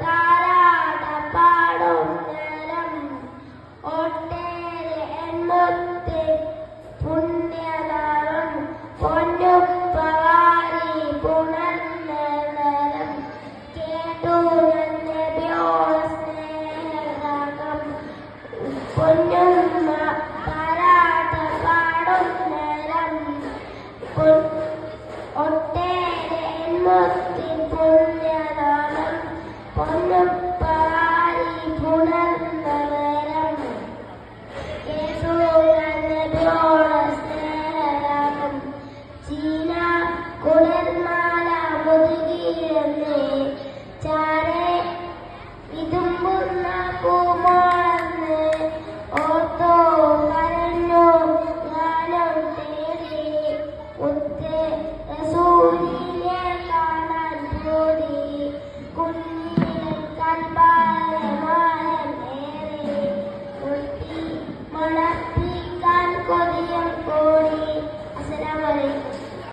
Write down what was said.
താരാട പാടും നേരം ഒട്ടേറെ എൺമൊത്തി പുണ്യനാളും പൊന്നുപ്പവാരി പുണർന്ന നേരം കേട്ടു നബിയോട് സ്നേഹരാഗം പൊന്നുമ്മ താരാട പാടും നേരം ഒട്ടേറെ എൺമൊത്തി പുണ്യനാളും പൊന്നും